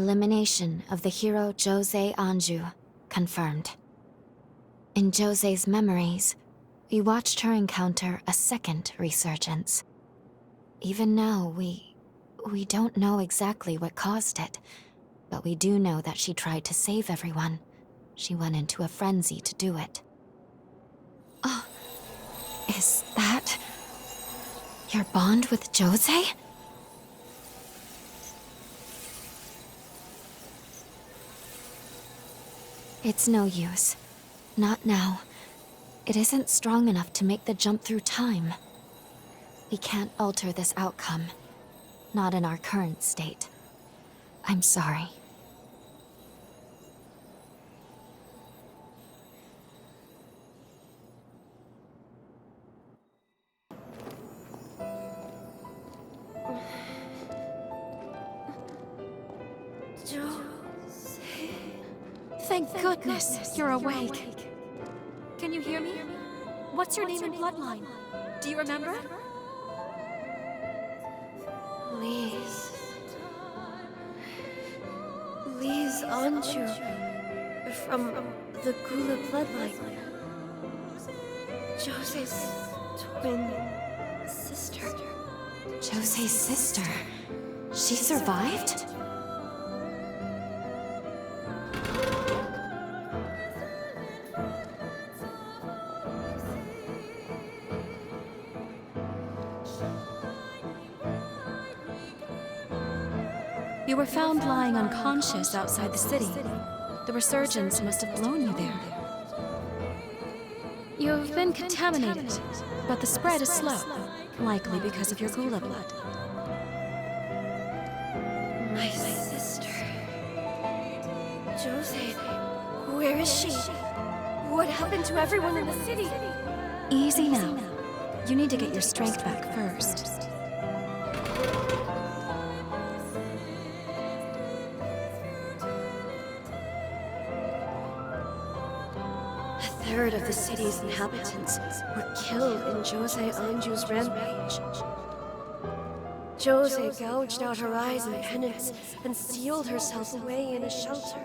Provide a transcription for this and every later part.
Elimination of the hero Jose Anju confirmed. In Jose's memories, we watched her encounter a second resurgence. Even now, we don't know exactly what caused it, but we do know that she tried to save everyone. She went into a frenzy to do it. Oh, is that your bond with Jose? It's no use. Not now. It isn't strong enough to make the jump through time. We can't alter this outcome. Not in our current state. I'm sorry. Thank goodness you're awake. Can you hear me? What's your name and bloodline? Do you remember? Lise Anju. From the Gula bloodline. Jose's twin sister. Jose's sister? She survived? You were found lying unconscious outside the city. The resurgence must have blown you there. You've been contaminated, but the spread is slow, likely because of your Gula blood. My sister. Jose, where is she? What happened to everyone in the city? Easy now. You need to get your strength back first. A third of the city's inhabitants were killed in Jose Anju's rampage. Jose gouged out her eyes in penance and sealed herself away in a shelter.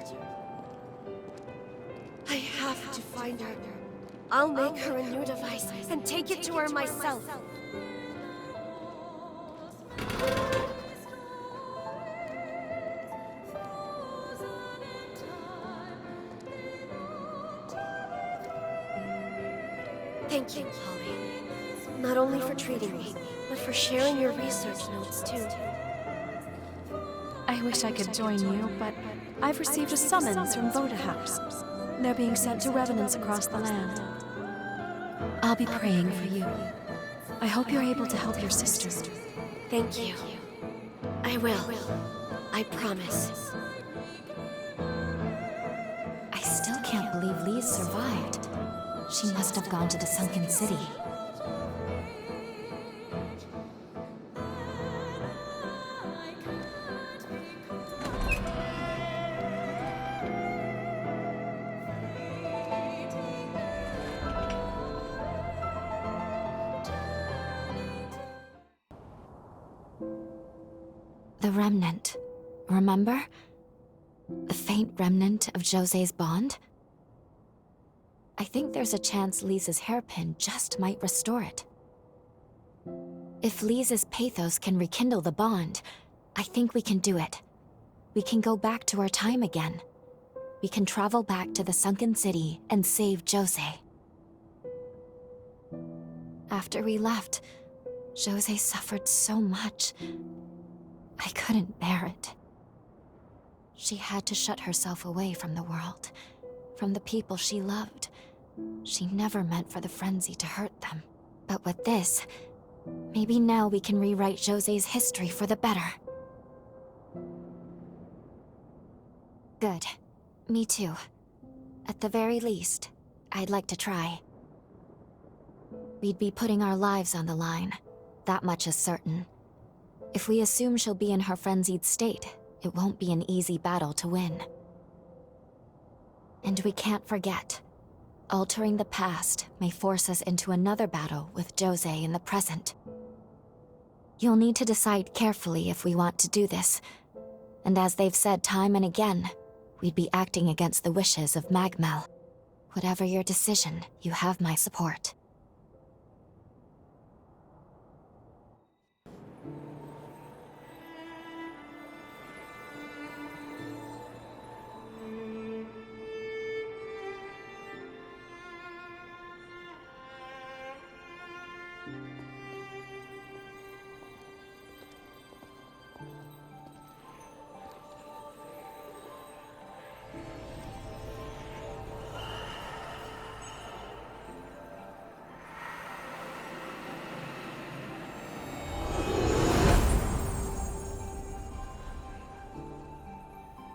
I have to find her. I'll make her a new device and take it to her myself. Thank you, Polly. Not only for treating me, but for sharing your research notes, too. I wish I could join you, but I've received a summons from Voda House. They're being sent to revenants across the land. I'll be praying for you. I hope you're able to help your sister. Thank you. I will. I promise. I still can't believe Lise survived. She must have gone to the Sunken City. The remnant, remember? The faint remnant of Jose's bond? I think there's a chance Lisa's hairpin just might restore it. If Lisa's pathos can rekindle the bond, I think we can do it. We can go back to our time again. We can travel back to the Sunken City and save Jose. After we left, Jose suffered so much. I couldn't bear it. She had to shut herself away from the world, from the people she loved. She never meant for the frenzy to hurt them. But with this, maybe now we can rewrite Jose's history for the better. Good. Me too. At the very least, I'd like to try. We'd be putting our lives on the line. That much is certain. If we assume she'll be in her frenzied state, it won't be an easy battle to win. And we can't forget, altering the past may force us into another battle with Jose in the present. You'll need to decide carefully if we want to do this, And as they've said time and again, we'd be acting against the wishes of Magmel. Whatever your decision, you have my support.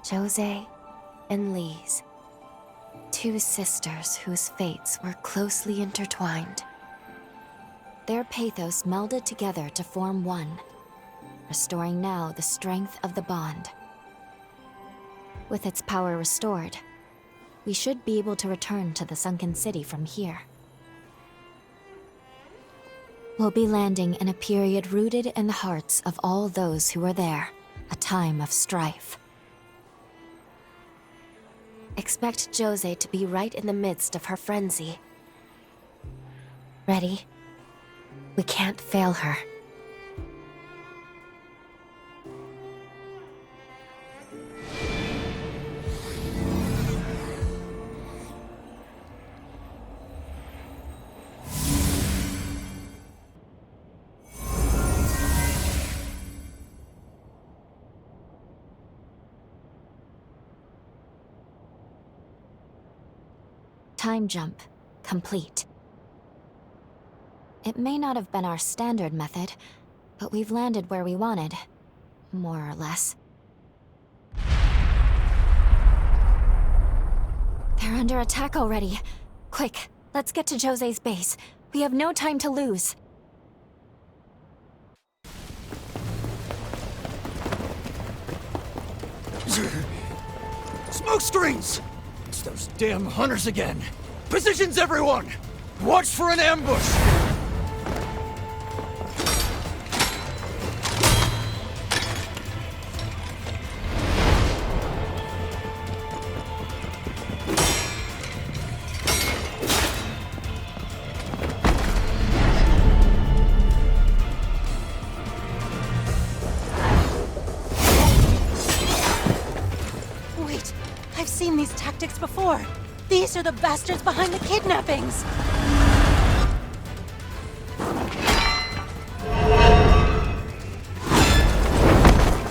Jose and Lise, two sisters whose fates were closely intertwined. Their pathos melded together to form one, restoring now the strength of the bond. With its power restored, we should be able to return to the Sunken City from here. We'll be landing in a period rooted in the hearts of all those who were there, a time of strife. Expect Jose to be right in the midst of her frenzy. Ready? We can't fail her. Time jump complete. It may not have been our standard method, but we've landed where we wanted, more or less. They're under attack already. Quick, let's get to Jose's base. We have no time to lose. Smoke screens! It's those damn hunters again! Positions, everyone! Watch for an ambush! Wait, I've seen these tactics before. These are the bastards behind the kidnappings!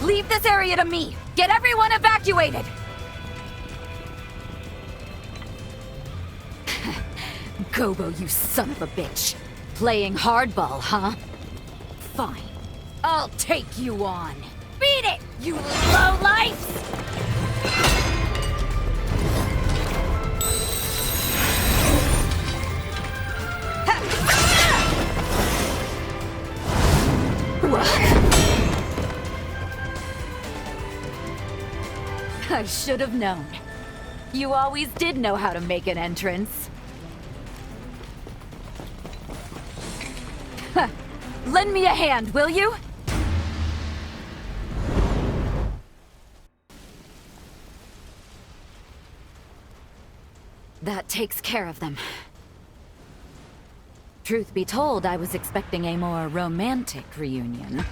Leave this area to me! Get everyone evacuated! Gobo, you son of a bitch. Playing hardball, huh? Fine. I'll take you on. Beat it, you lowlifes! I should have known. You always did know how to make an entrance. Lend me a hand, will you? That takes care of them. Truth be told, I was expecting a more romantic reunion.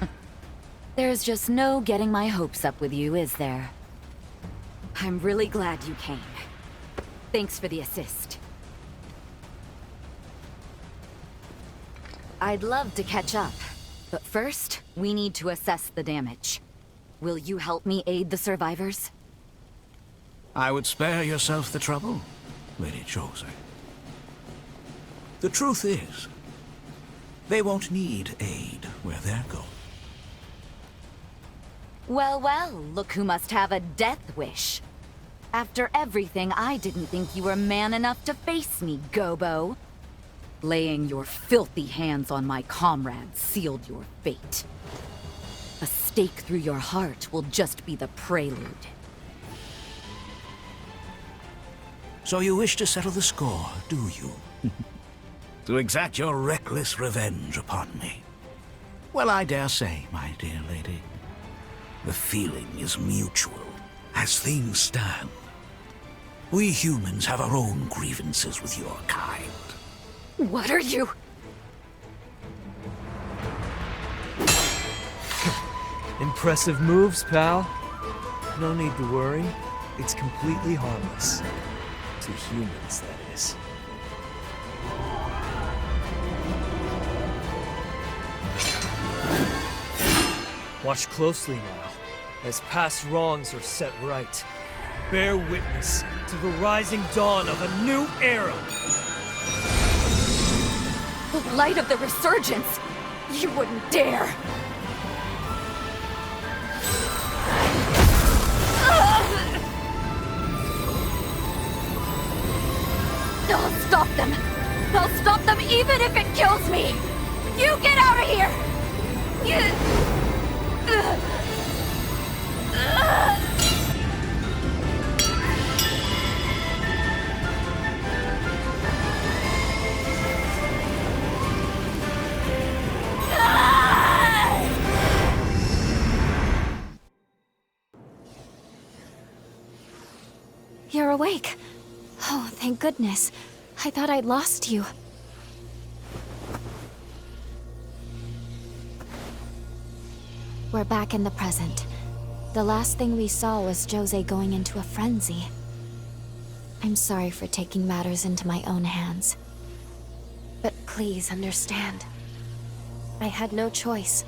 There's just no getting my hopes up with you, is there? I'm really glad you came. Thanks for the assist. I'd love to catch up, but first, we need to assess the damage. Will you help me aid the survivors? I would spare yourself the trouble, Lady Jose. The truth is, they won't need aid where they're going. Well, well, look who must have a death wish. After everything, I didn't think you were man enough to face me, Gobo. Laying your filthy hands on my comrades sealed your fate. A stake through your heart will just be the prelude. So you wish to settle the score, do you? To exact your reckless revenge upon me? Well, I dare say, my dear lady, The feeling is mutual. As things stand, we humans have our own grievances with your kind. What are you? Impressive moves, pal. No need to worry. It's completely harmless. To humans, that is. Watch closely now, as past wrongs are set right. Bear witness to the rising dawn of a new era! The light of the resurgence! You wouldn't dare! I'll stop them! I'll stop them even if it kills me! You get out of here! You're awake. Oh, thank goodness. I thought I'd lost you. We're back in the present. The last thing we saw was Jose going into a frenzy. I'm sorry for taking matters into my own hands. But please understand. I had no choice.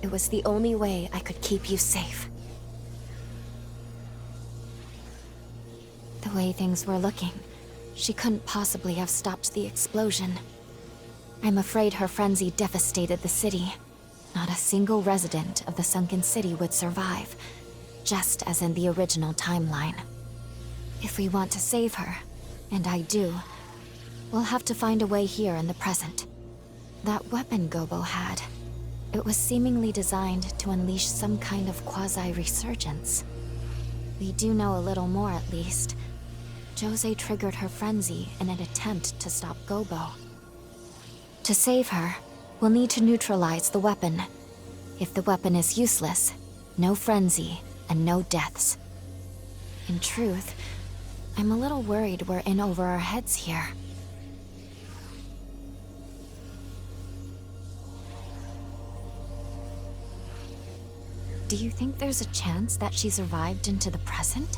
It was the only way I could keep you safe. The way things were looking, she couldn't possibly have stopped the explosion. I'm afraid her frenzy devastated the city. Not a single resident of the Sunken City would survive, just as in the original timeline. If we want to save her, and I do, we'll have to find a way here in the present. That weapon Gobo had, it was seemingly designed to unleash some kind of quasi-resurgence. We do know a little more at least. Jose triggered her frenzy in an attempt to stop Gobo. To save her, we'll need to neutralize the weapon. If the weapon is useless, no frenzy and no deaths. In truth, I'm a little worried we're in over our heads here. Do you think there's a chance that she survived into the present?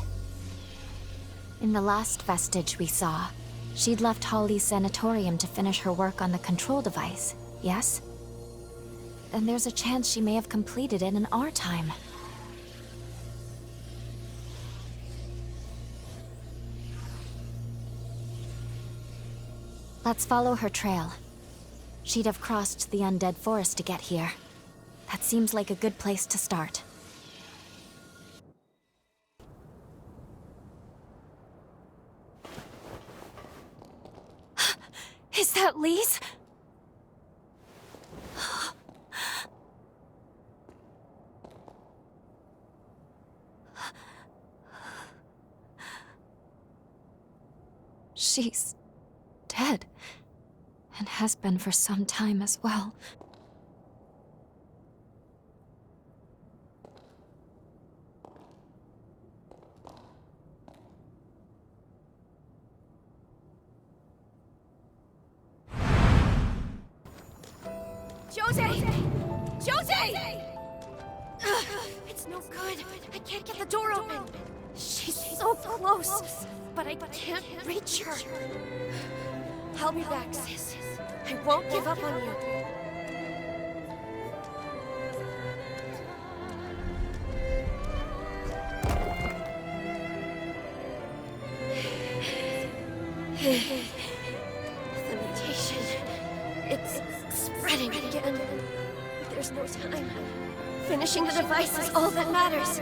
In the last vestige we saw, she'd left Holly's sanatorium to finish her work on the control device, yes? Then there's a chance she may have completed it in our time. Let's follow her trail. She'd have crossed the undead forest to get here. That seems like a good place to start. Is that Lise? She's dead, and has been for some time as well. Jose! Jose! It's no good. I can't get the door open. She's so close, but I can't reach her. I'll be back, sis. I won't give up on you. The mutation. It's spreading again. There's no time. Finishing the device is all that matters.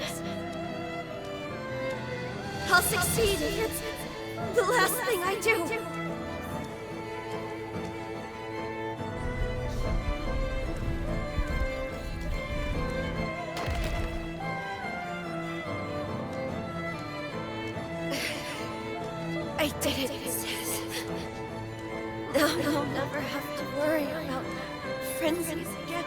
I'll succeed. It's the last thing I do. I did it, sis. Now I'll never have to worry about frenzies again.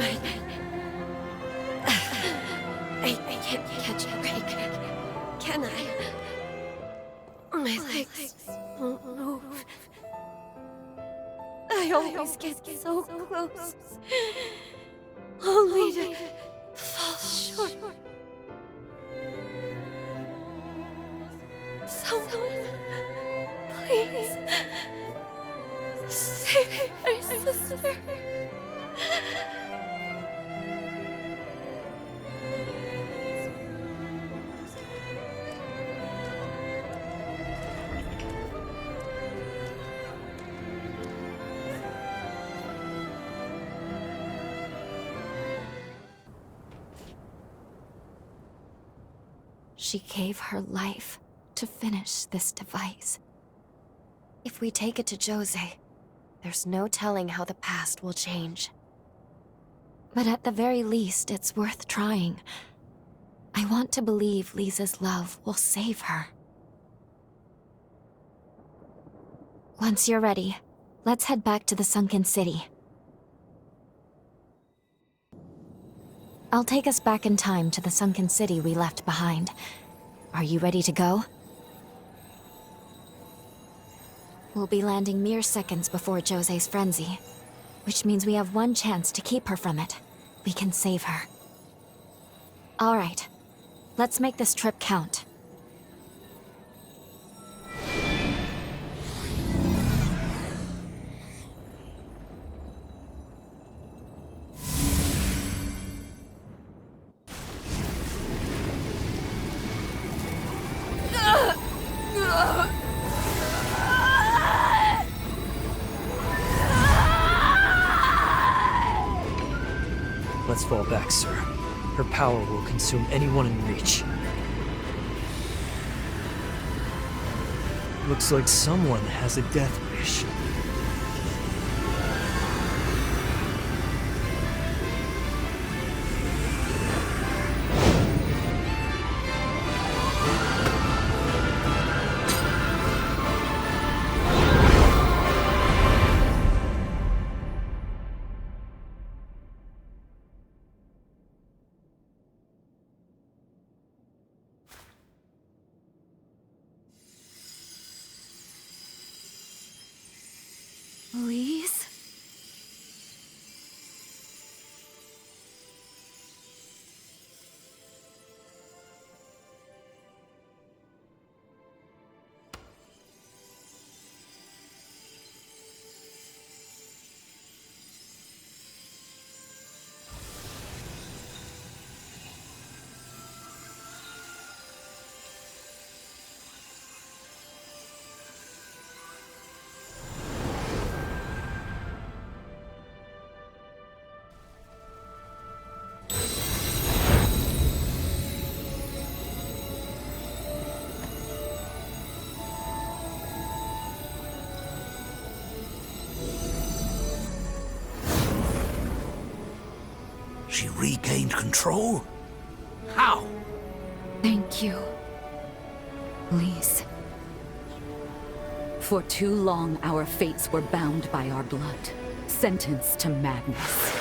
but I can't catch a break, can I? My legs won't move. I always get so close, only to fall short. Someone, please, save my sister. She gave her life to finish this device. If we take it to Jose, there's no telling how the past will change. But at the very least, it's worth trying. I want to believe Lisa's love will save her. Once you're ready, let's head back to the Sunken City. I'll take us back in time to the Sunken City we left behind. Are you ready to go? We'll be landing mere seconds before Jose's frenzy, which means we have one chance to keep her from it. We can save her. All right, let's make this trip count. Let's fall back, sir. Her power will consume anyone in reach. Looks like someone has a death wish. Elise? She regained control? How? Thank you, Elise. For too long, our fates were bound by our blood, sentenced to madness.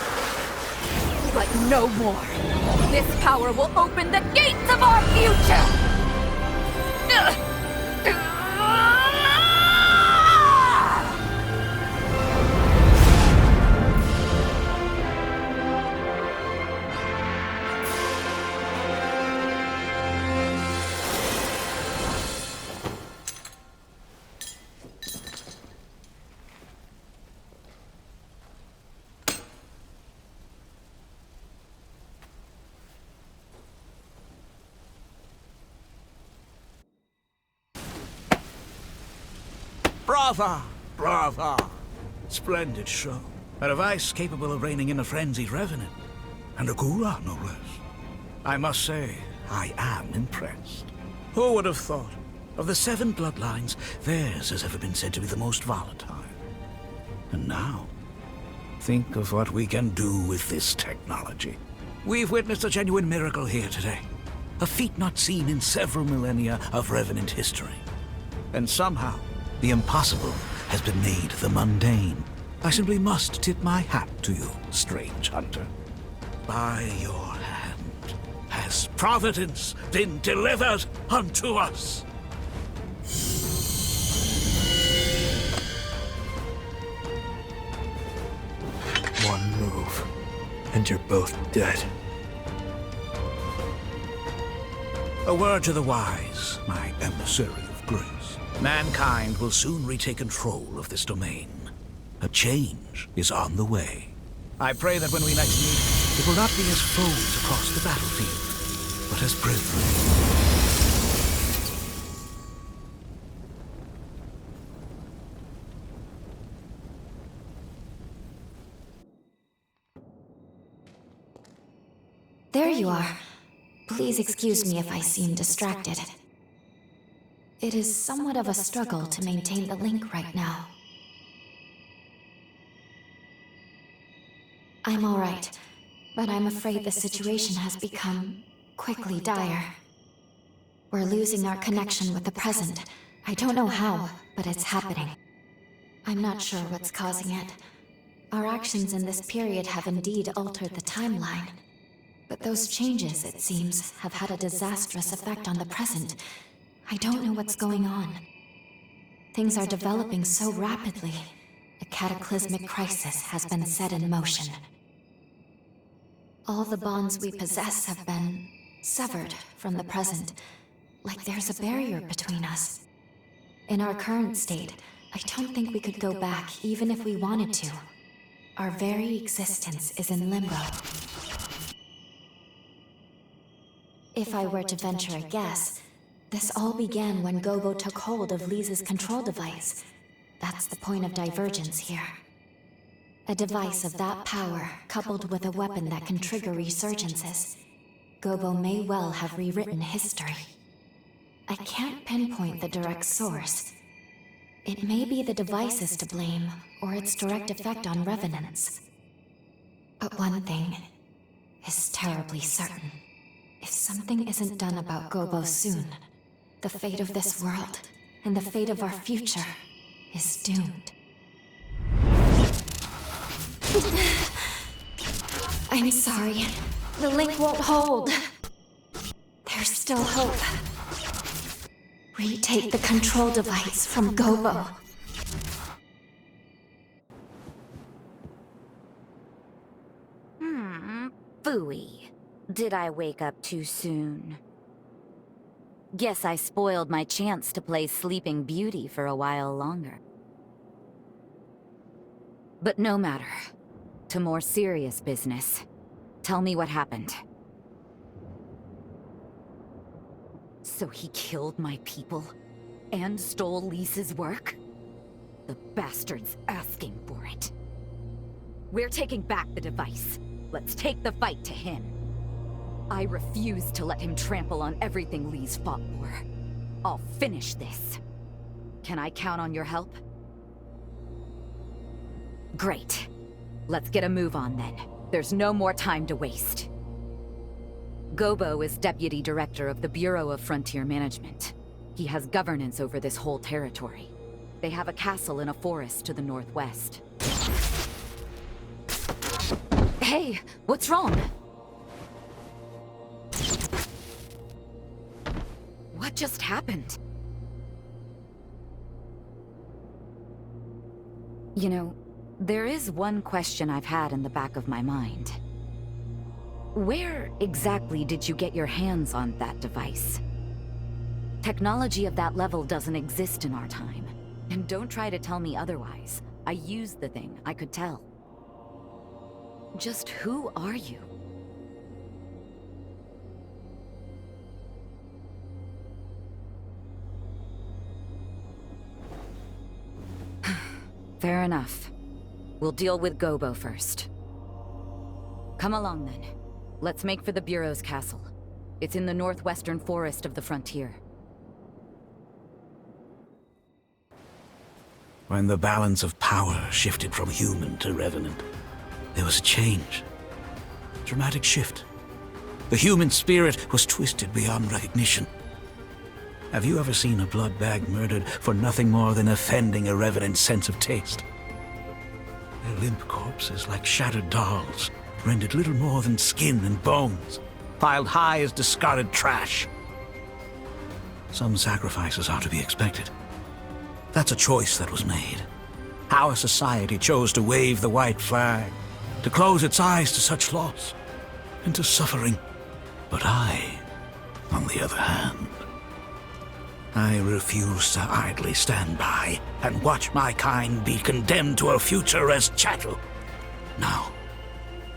But no more! This power will open the gates of our future! Brava! Brava! Splendid show. A device capable of reining in a frenzied revenant. And a Gura, no less. I must say, I am impressed. Who would have thought? Of the 7 bloodlines, theirs has ever been said to be the most volatile. And now, think of what we can do with this technology. We've witnessed a genuine miracle here today. A feat not seen in several millennia of Revenant history. And somehow, the impossible has been made the mundane. I simply must tip my hat to you, strange hunter. by your hand has providence been delivered unto us. One move, and you're both dead. A word to the wise, my emissary of grace. Mankind will soon retake control of this domain. A change is on the way. I pray that when we next meet, it will not be as foes across the battlefield, but as brethren. There you are. Please excuse me if I seem distracted. It is somewhat of a struggle to maintain the link right now. I'm all right, but I'm afraid the situation has become quickly dire. We're losing our connection with the present. I don't know how, but it's happening. I'm not sure what's causing it. Our actions in this period have indeed altered the timeline. But those changes, it seems, have had a disastrous effect on the present. I don't know what's going on. Things are developing so rapidly. A cataclysmic crisis has been set in motion. All the bonds we possess have been severed from the present, like there's a barrier between us. In our current state, I don't think we could go back even if we wanted to. Our very existence is in limbo. If I were to venture a guess, this all began when Gobo took hold of Lisa's control device. That's the point of divergence here. A device of that power, coupled with a weapon that can trigger resurgences. Gobo may well have rewritten history. I can't pinpoint the direct source. It may be the device is to blame, or its direct effect on revenants. But one thing is terribly certain. If something isn't done about Gobo soon, the fate of this world, and the fate of our future, is doomed. I'm sorry. The link won't hold. There's still hope. Retake the control device from Gobo. Phooey. Did I wake up too soon? Guess I spoiled my chance to play Sleeping Beauty for a while longer. But no matter. To more serious business. Tell me what happened. So he killed my people? And stole Lisa's work? The bastard's asking for it. We're taking back the device. Let's take the fight to him. I refuse to let him trample on everything Lee's fought for. I'll finish this. Can I count on your help? Great. Let's get a move on then. There's no more time to waste. Gobo is Deputy Director of the Bureau of Frontier Management. He has governance over this whole territory. They have a castle in a forest to the northwest. Hey, what's wrong? What just happened? You know, there is one question I've had in the back of my mind. Where exactly did you get your hands on that device? Technology of that level doesn't exist in our time. And don't try to tell me otherwise. I used the thing, I could tell. Just who are you? Fair enough. We'll deal with Gobo first. Come along then. Let's make for the Bureau's castle. It's in the northwestern forest of the frontier. When the balance of power shifted from human to revenant, there was a change. A dramatic shift. The human spirit was twisted beyond recognition. Have you ever seen a blood bag murdered for nothing more than offending a revenant's sense of taste? Their limp corpses, like shattered dolls, rendered little more than skin and bones, piled high as discarded trash. Some sacrifices are to be expected. That's a choice that was made. Our society chose to wave the white flag, to close its eyes to such loss and to suffering. But I, on the other hand, I refuse to idly stand by and watch my kind be condemned to a future as chattel. Now,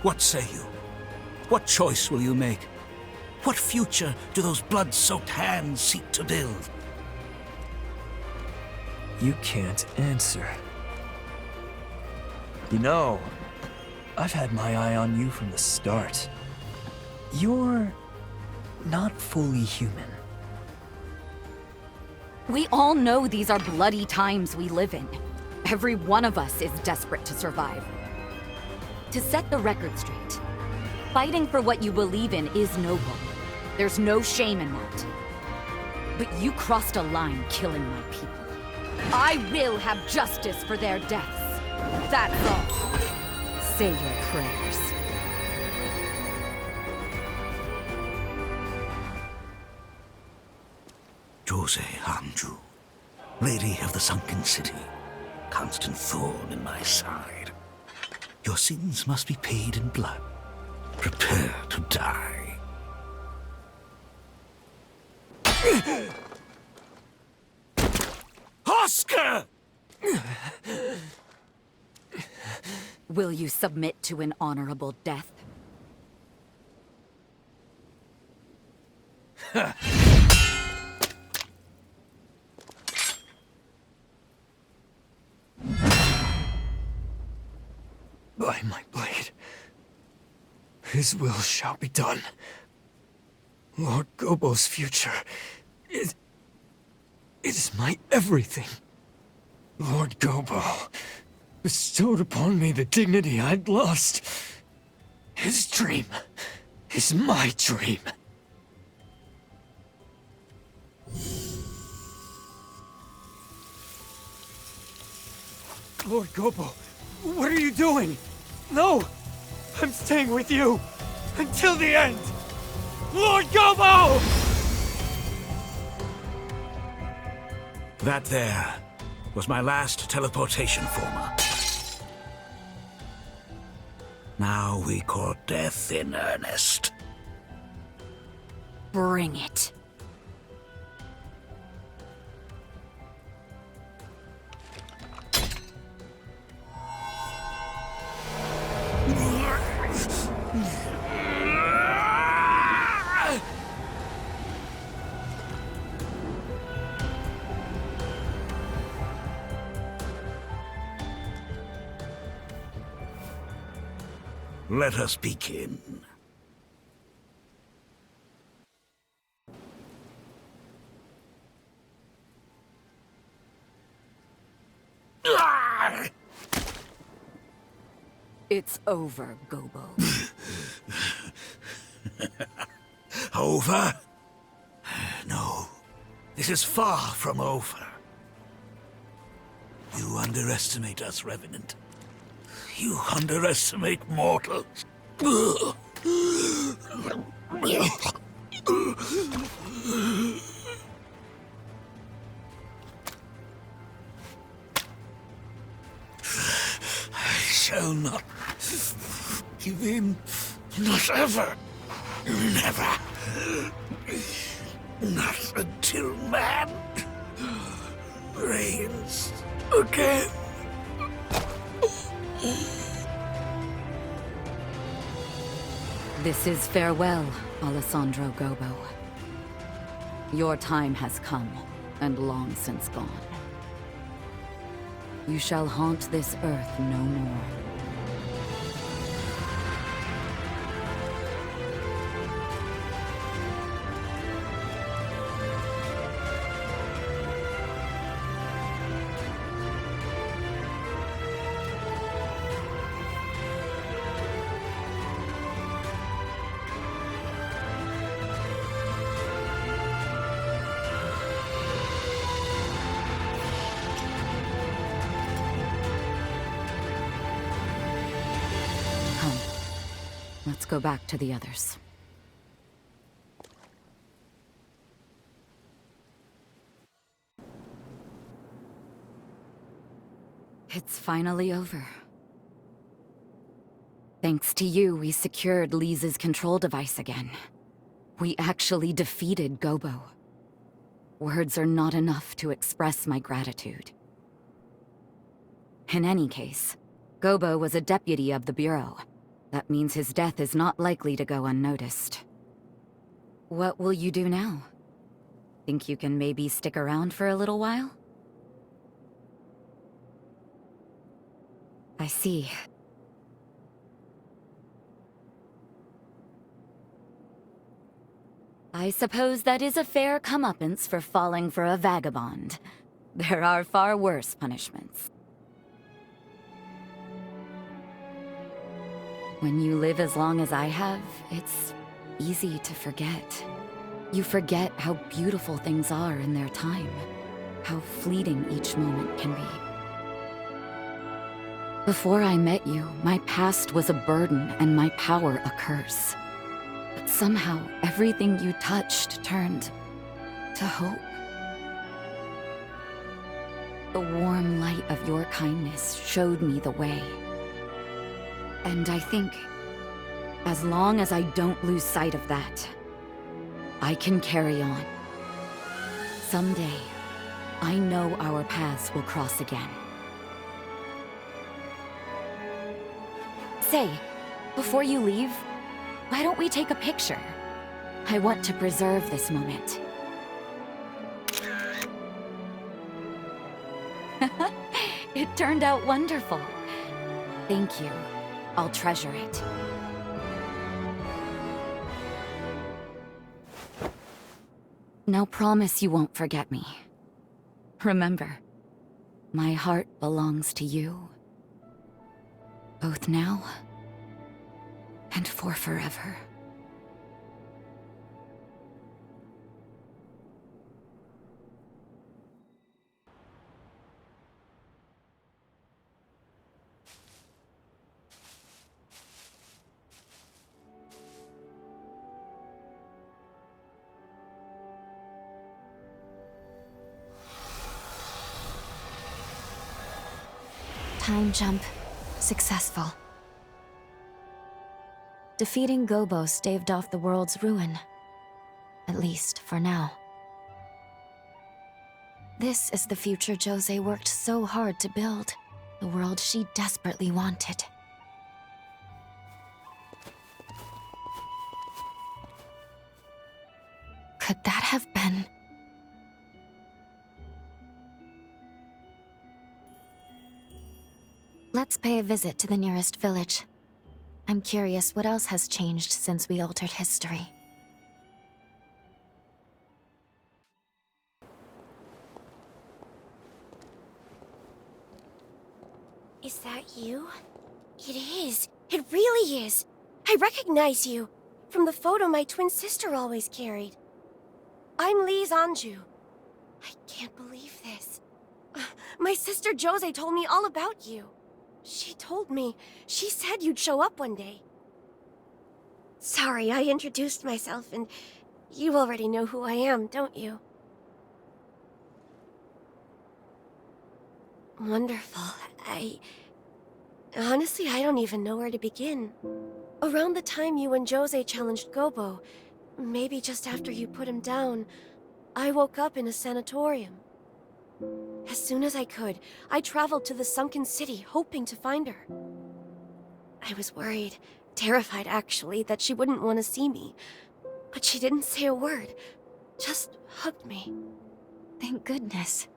what say you? What choice will you make? What future do those blood-soaked hands seek to build? You can't answer. You know, I've had my eye on you from the start. You're not fully human. We all know these are bloody times we live in. Every one of us is desperate to survive. To set the record straight, fighting for what you believe in is noble. There's no shame in that. But you crossed a line killing my people. I will have justice for their deaths. That's all. Say your prayers. Jose Anju, Lady of the Sunken City, constant thorn in my side. Your sins must be paid in blood. Prepare to die. Oscar! Will you submit to an honorable death? By my blade, his will shall be done. Lord Gobo's future is my everything. Lord Gobo bestowed upon me the dignity I'd lost. His dream is my dream. Lord Gobo, what are you doing? No! I'm staying with you! Until the end! Lord Gobo! That there was my last teleportation former. Now we court death in earnest. Bring it. Let us begin. It's over, Gobo. Over? No, this is far from over. You underestimate us, Revenant. You underestimate mortals. I shall not give in. Not ever. Never. Not until man reigns again. This is farewell, Alessandro Gobo. Your time has come, and long since gone. You shall haunt this earth no more. Let's go back to the others. It's finally over. Thanks to you, we secured Lisa's control device again. We actually defeated Gobo. Words are not enough to express my gratitude. In any case, Gobo was a deputy of the Bureau. That means his death is not likely to go unnoticed. What will you do now? Think you can maybe stick around for a little while? I see. I suppose that is a fair comeuppance for falling for a vagabond. There are far worse punishments. When you live as long as I have, it's easy to forget. You forget how beautiful things are in their time, how fleeting each moment can be. Before I met you, my past was a burden and my power a curse. But somehow, everything you touched turned to hope. The warm light of your kindness showed me the way. And I think, as long as I don't lose sight of that, I can carry on. Someday, I know our paths will cross again. Say, before you leave, why don't we take a picture? I want to preserve this moment. It turned out wonderful. Thank you. I'll treasure it. Now promise you won't forget me. Remember, my heart belongs to you. Both now and for forever. Time jump successful. Defeating Gobo staved off the world's ruin. At least for now. This is the future Jose worked so hard to build. The world she desperately wanted. Could that have been... Let's pay a visit to the nearest village. I'm curious what else has changed since we altered history. Is that you? It is. It really is. I recognize you. From the photo my twin sister always carried. I'm Lise Anjou. I can't believe this. My sister Jose told me all about you. She told me. She said you'd show up one day. Sorry, I introduced myself, and you already know who I am, don't you? Wonderful. Honestly, I don't even know where to begin. Around the time you and Jose challenged Gobo, maybe just after you put him down, I woke up in a sanatorium. As soon as I could, I traveled to the Sunken City, hoping to find her. I was worried, terrified actually, that she wouldn't want to see me. But she didn't say a word, just hugged me. Thank goodness.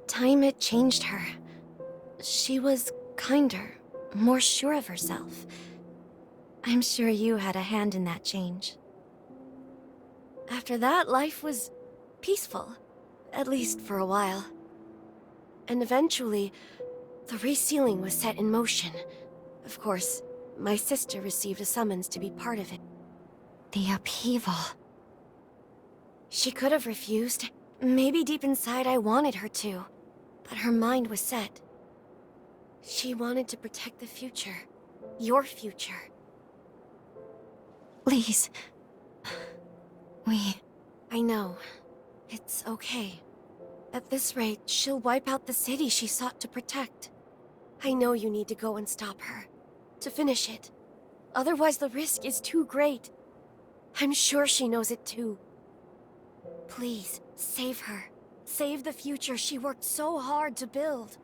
Time had changed her. She was kinder, more sure of herself. I'm sure you had a hand in that change. After that, life was peaceful. At least for a while. And eventually, the resealing was set in motion. Of course, my sister received a summons to be part of it. The upheaval. She could have refused. Maybe deep inside I wanted her to. But her mind was set. She wanted to protect the future. Your future. Please. I know. It's okay. At this rate, she'll wipe out the city she sought to protect. I know you need to go and stop her. To finish it. Otherwise the risk is too great. I'm sure she knows it too. Please, save her. Save the future she worked so hard to build.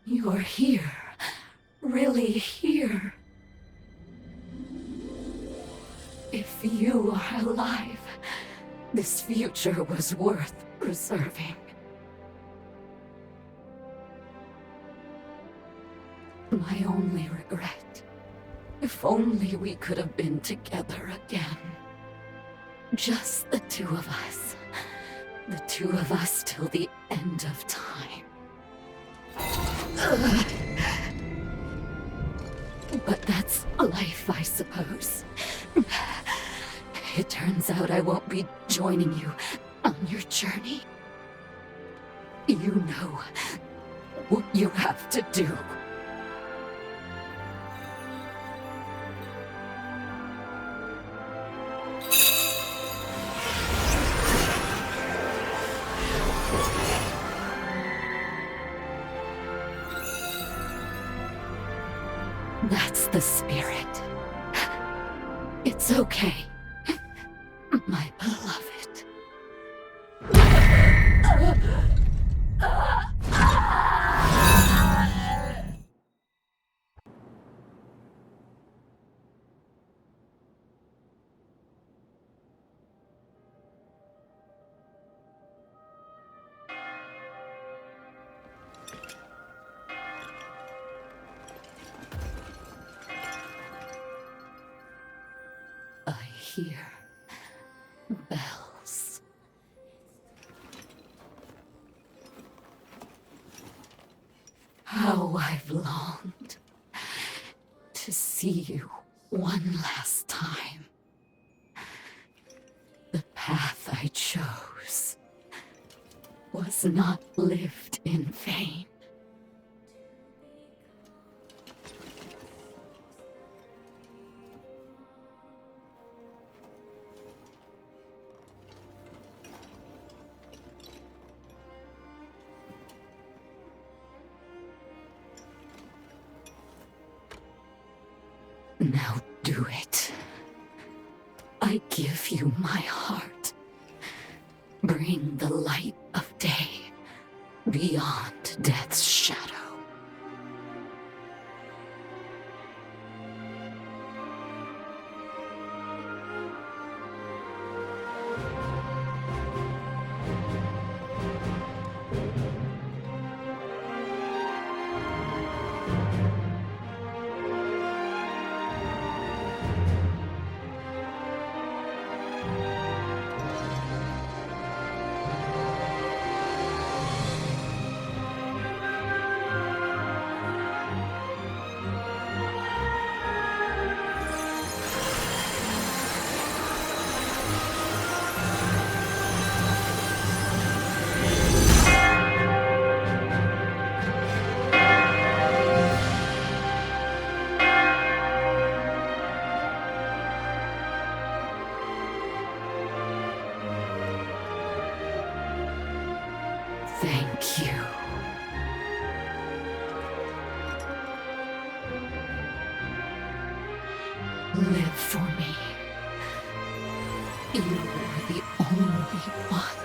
You're here. Really here. If you are alive, this future was worth preserving. My only regret, if only we could have been together again. Just the two of us. The two of us till the end of time. But that's life, I suppose. It turns out I won't be joining you on your journey. You know what you have to do. That's the spirit. It's okay, my beloved. I hear bells. How I've longed to see you one last time. The path I chose was not lived in vain. Now do it. I give you my heart. Bring the light of day beyond death's shadow. Thank you. Live for me. You were the only one